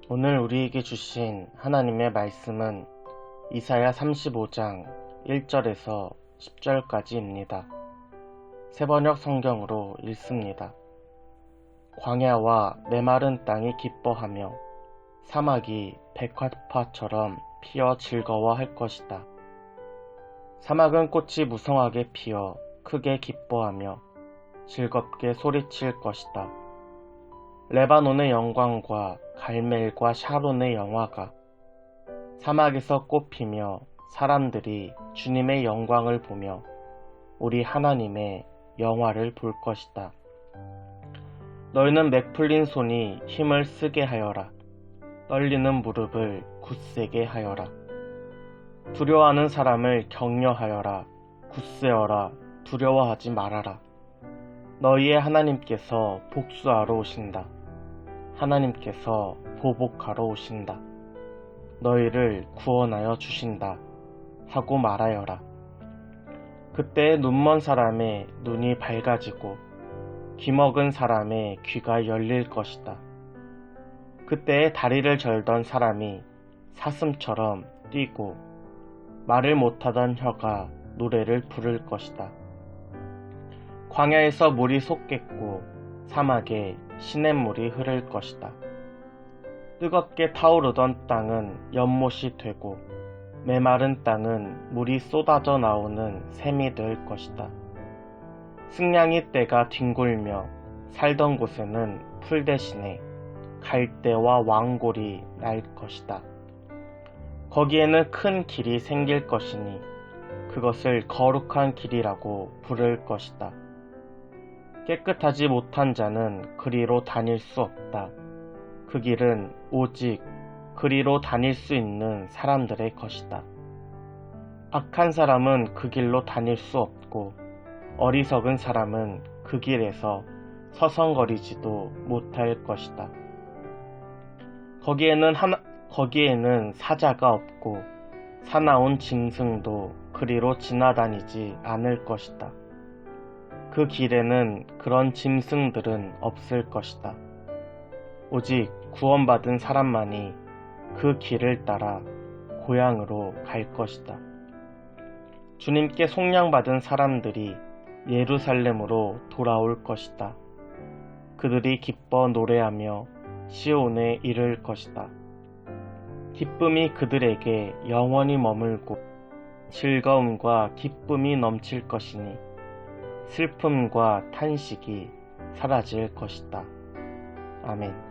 오늘 우리에게 주신 하나님의 말씀은 이사야 35장 1절에서 10절까지입니다. 새번역 성경으로 읽습니다. 광야와 메마른 땅이 기뻐하며 사막이 백화파처럼 피어 즐거워할 것이다. 사막은 꽃이 무성하게 피어 크게 기뻐하며 즐겁게 소리칠 것이다. 레바논의 영광과 갈멜과 샤론의 영화가 사막에서 꽃피며 사람들이 주님의 영광을 보며 우리 하나님의 영화를 볼 것이다. 너희는 맥풀린 손이 힘을 쓰게 하여라. 떨리는 무릎을 굳세게 하여라. 두려워하는 사람을 격려하여라. 굳세어라. 두려워하지 말아라. 너희의 하나님께서 복수하러 오신다. 하나님께서 보복하러 오신다. 너희를 구원하여 주신다 하고 말하여라. 그때 눈먼 사람의 눈이 밝아지고 귀먹은 사람의 귀가 열릴 것이다. 그때 다리를 절던 사람이 사슴처럼 뛰고 말을 못하던 혀가 노래를 부를 것이다. 광야에서 물이 솟겠고 사막에 시냇물이 흐를 것이다. 뜨겁게 타오르던 땅은 연못이 되고 메마른 땅은 물이 쏟아져 나오는 샘이 될 것이다. 승냥이 떼가 뒹굴며 살던 곳에는 풀 대신에 갈대와 왕골이 날 것이다. 거기에는 큰 길이 생길 것이니 그것을 거룩한 길이라고 부를 것이다. 깨끗하지 못한 자는 그리로 다닐 수 없다. 그 길은 오직 그리로 다닐 수 있는 사람들의 것이다. 악한 사람은 그 길로 다닐 수 없고 어리석은 사람은 그 길에서 서성거리지도 못할 것이다. 거기에는 사자가 없고 사나운 짐승도 그리로 지나다니지 않을 것이다. 그 길에는 그런 짐승들은 없을 것이다. 오직 구원받은 사람만이 그 길을 따라 고향으로 갈 것이다. 주님께 속량받은 사람들이 예루살렘으로 돌아올 것이다. 그들이 기뻐 노래하며 시온에 이를 것이다. 기쁨이 그들에게 영원히 머물고 즐거움과 기쁨이 넘칠 것이니 슬픔과 탄식이 사라질 것이다. 아멘.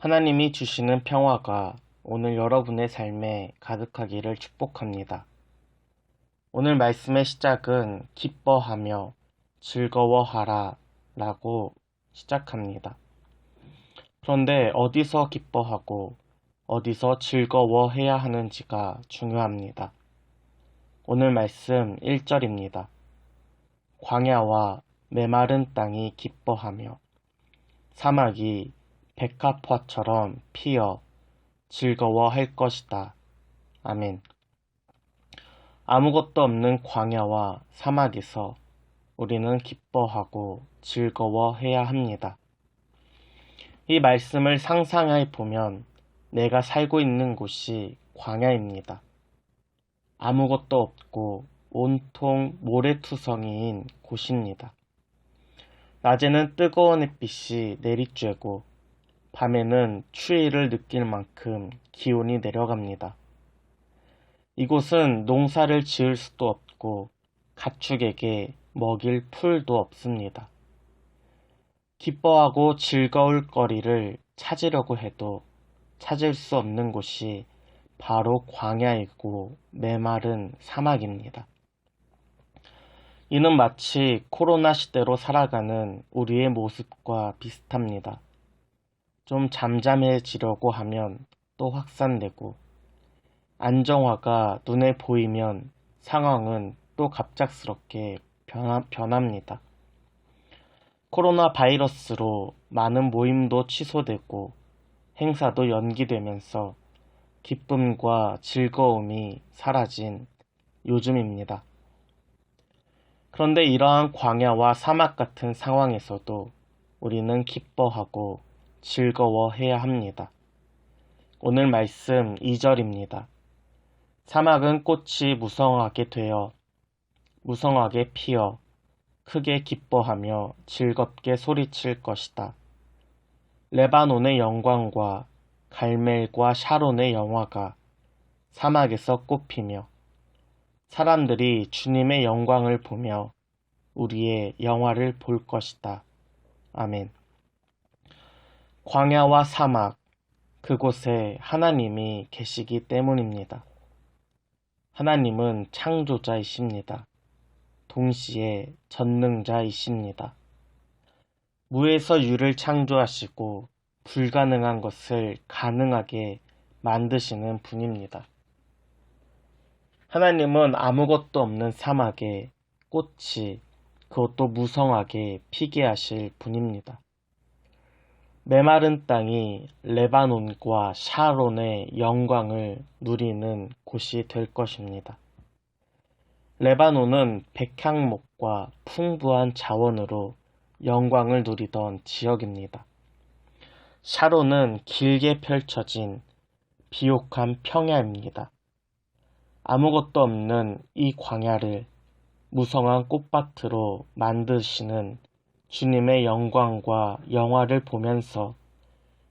하나님이 주시는 평화가 오늘 여러분의 삶에 가득하기를 축복합니다. 오늘 말씀의 시작은 기뻐하며 즐거워하라 라고 시작합니다. 그런데 어디서 기뻐하고 어디서 즐거워해야 하는지가 중요합니다. 오늘 말씀 1절입니다. 광야와 메마른 땅이 기뻐하며 사막이 백합화처럼 피어 즐거워할 것이다. 아멘. 아무것도 없는 광야와 사막에서 우리는 기뻐하고 즐거워해야 합니다. 이 말씀을 상상해 보면 내가 살고 있는 곳이 광야입니다. 아무것도 없고 온통 모래투성이인 곳입니다. 낮에는 뜨거운 햇빛이 내리쬐고 밤에는 추위를 느낄 만큼 기온이 내려갑니다. 이곳은 농사를 지을 수도 없고 가축에게 먹일 풀도 없습니다. 기뻐하고 즐거울 거리를 찾으려고 해도 찾을 수 없는 곳이 바로 광야이고 메마른 사막입니다. 이는 마치 코로나 시대로 살아가는 우리의 모습과 비슷합니다. 좀 잠잠해지려고 하면 또 확산되고 안정화가 눈에 보이면 상황은 또 갑작스럽게 변합니다. 코로나 바이러스로 많은 모임도 취소되고 행사도 연기되면서 기쁨과 즐거움이 사라진 요즘입니다. 그런데 이러한 광야와 사막 같은 상황에서도 우리는 기뻐하고 즐거워해야 합니다. 오늘 말씀 2절입니다. 사막은 꽃이 무성하게 피어 크게 기뻐하며 즐겁게 소리칠 것이다. 레바논의 영광과 갈멜과 샤론의 영화가 사막에서 꽃피며 사람들이 주님의 영광을 보며 우리의 영화를 볼 것이다. 아멘. 광야와 사막, 그곳에 하나님이 계시기 때문입니다. 하나님은 창조자이십니다. 동시에 전능자이십니다. 무에서 유를 창조하시고 불가능한 것을 가능하게 만드시는 분입니다. 하나님은 아무것도 없는 사막에 꽃이 그것도 무성하게 피게 하실 분입니다. 메마른 땅이 레바논과 샤론의 영광을 누리는 곳이 될 것입니다. 레바논은 백향목과 풍부한 자원으로 영광을 누리던 지역입니다. 샤론은 길게 펼쳐진 비옥한 평야입니다. 아무것도 없는 이 광야를 무성한 꽃밭으로 만드시는 주님의 영광과 영화를 보면서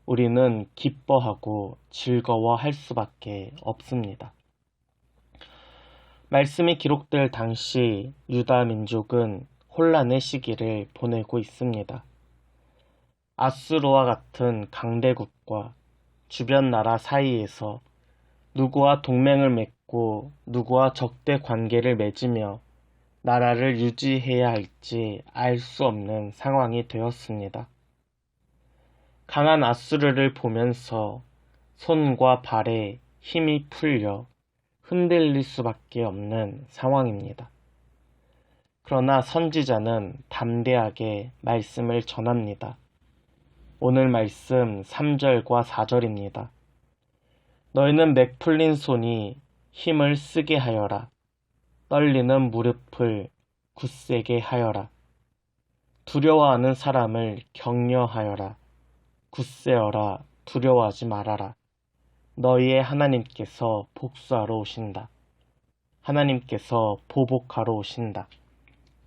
우리는 기뻐하고 즐거워할 수밖에 없습니다. 말씀이 기록될 당시 유다 민족은 혼란의 시기를 보내고 있습니다. 아수르와 같은 강대국과 주변 나라 사이에서 누구와 동맹을 맺고 누구와 적대 관계를 맺으며 나라를 유지해야 할지 알 수 없는 상황이 되었습니다. 강한 아수르를 보면서 손과 발에 힘이 풀려 흔들릴 수밖에 없는 상황입니다. 그러나 선지자는 담대하게 말씀을 전합니다. 오늘 말씀 3절과 4절입니다. 너희는 맥 풀린 손이 힘을 쓰게 하여라. 떨리는 무릎을 굳세게 하여라. 두려워하는 사람을 격려하여라. 굳세어라. 두려워하지 말아라. 너희의 하나님께서 복수하러 오신다. 하나님께서 보복하러 오신다.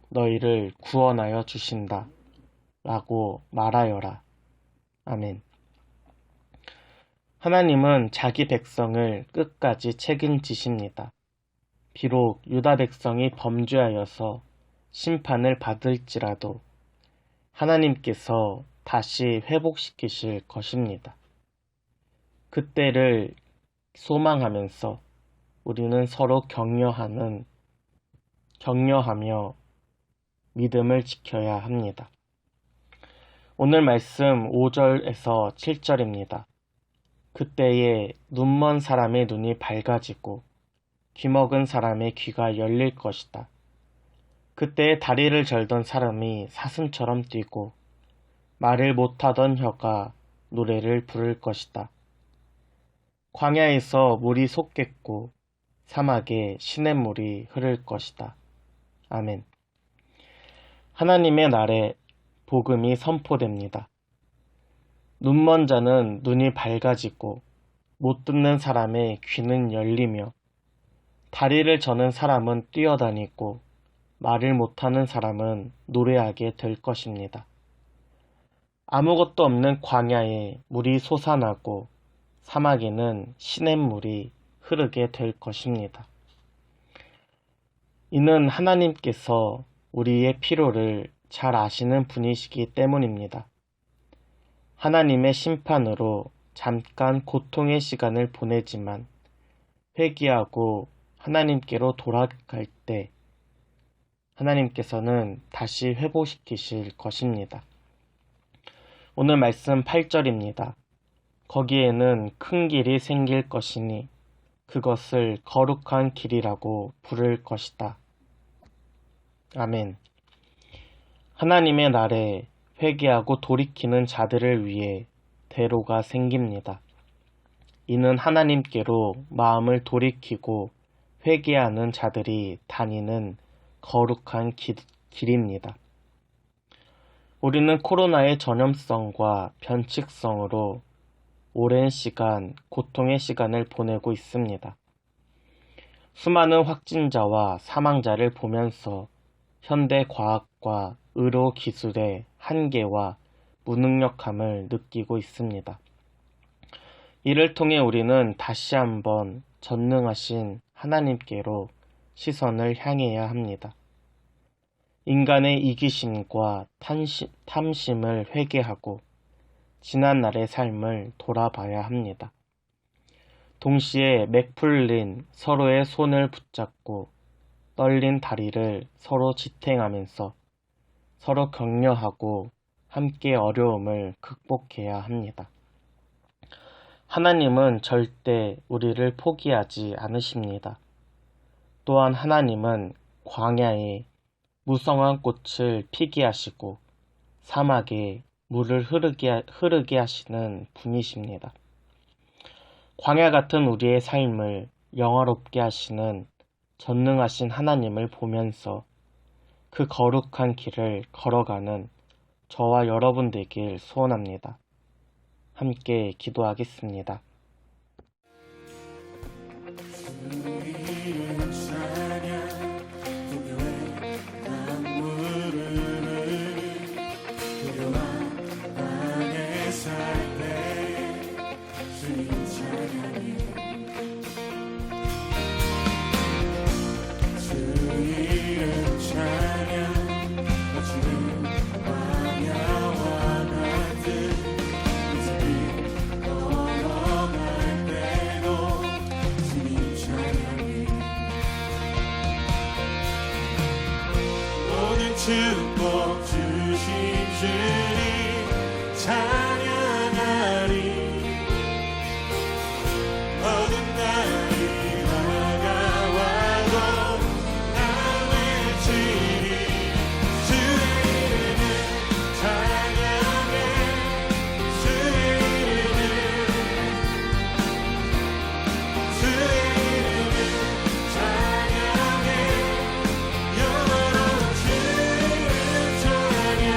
너희를 구원하여 주신다. 라고 말하여라. 아멘. 하나님은 자기 백성을 끝까지 책임지십니다. 비록 유다 백성이 범죄하여서 심판을 받을지라도 하나님께서 다시 회복시키실 것입니다. 그때를 소망하면서 우리는 서로 격려하며 믿음을 지켜야 합니다. 오늘 말씀 5절에서 7절입니다. 그때에 눈먼 사람의 눈이 밝아지고 귀먹은 사람의 귀가 열릴 것이다. 그때에 다리를 절던 사람이 사슴처럼 뛰고 말을 못하던 혀가 노래를 부를 것이다. 광야에서 물이 솟겠고 사막에 시냇물이 흐를 것이다. 아멘. 하나님의 날에 복음이 선포됩니다. 눈먼 자는 눈이 밝아지고 못 듣는 사람의 귀는 열리며 다리를 저는 사람은 뛰어다니고 말을 못하는 사람은 노래하게 될 것입니다. 아무것도 없는 광야에 물이 솟아나고 사막에는 시냇물이 흐르게 될 것입니다. 이는 하나님께서 우리의 필요를 잘 아시는 분이시기 때문입니다. 하나님의 심판으로 잠깐 고통의 시간을 보내지만 회개하고 하나님께로 돌아갈 때 하나님께서는 다시 회복시키실 것입니다. 오늘 말씀 8절입니다. 거기에는 큰 길이 생길 것이니 그것을 거룩한 길이라고 부를 것이다. 아멘. 하나님의 날에 회개하고 돌이키는 자들을 위해 대로가 생깁니다. 이는 하나님께로 마음을 돌이키고 회개하는 자들이 다니는 거룩한 길입니다. 우리는 코로나의 전염성과 변칙성으로 오랜 시간 고통의 시간을 보내고 있습니다. 수많은 확진자와 사망자를 보면서 현대 과학과 의료 기술의 한계와 무능력함을 느끼고 있습니다. 이를 통해 우리는 다시 한번 전능하신 하나님께로 시선을 향해야 합니다. 인간의 이기심과 탐심을 회개하고 지난날의 삶을 돌아봐야 합니다. 동시에 맥풀린 서로의 손을 붙잡고 떨린 다리를 서로 지탱하면서 서로 격려하고 함께 어려움을 극복해야 합니다. 하나님은 절대 우리를 포기하지 않으십니다. 또한 하나님은 광야에 무성한 꽃을 피게 하시고 사막에 물을 흐르게 하시는 분이십니다. 광야 같은 우리의 삶을 영화롭게 하시는 전능하신 하나님을 보면서 그 거룩한 길을 걸어가는 저와 여러분 되길 소원합니다. 함께 기도하겠습니다. 축복 주신 주님 찬양하리. 어두운 날이 다가와도 나 외치리. 주의 이름을 찬양해. 주의 이름을 찬양해. 영원한 주의 찬양.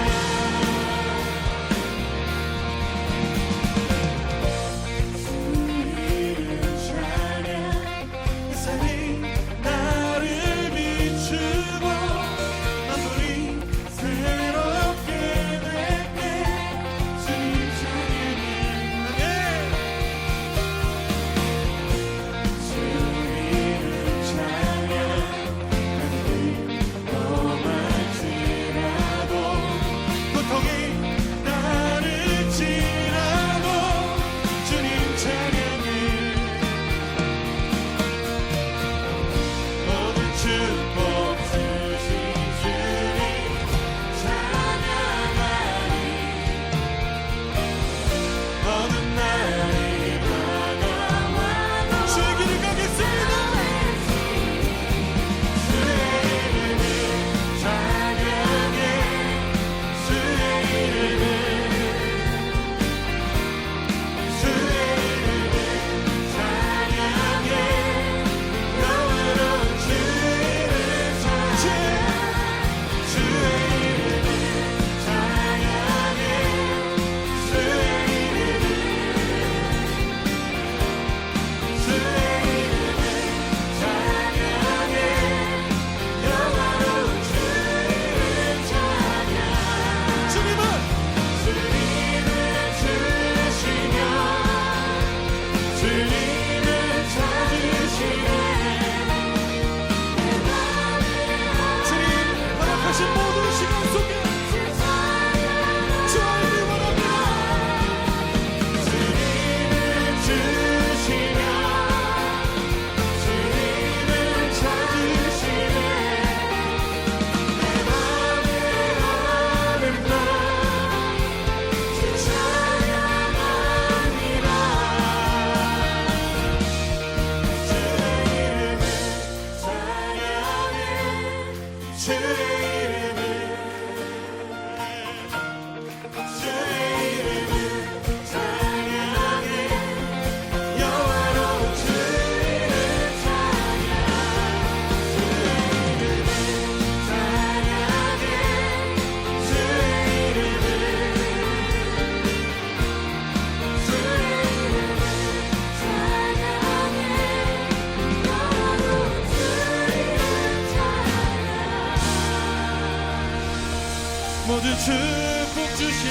모든 축복 주신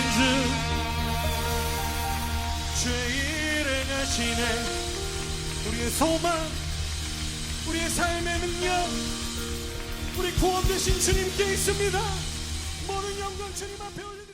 주의 일행하시네. 우리의 소망, 우리의 삶의 능력, 우리 구원 되신 주님께 있습니다. 모든 영광 주님 앞에 올려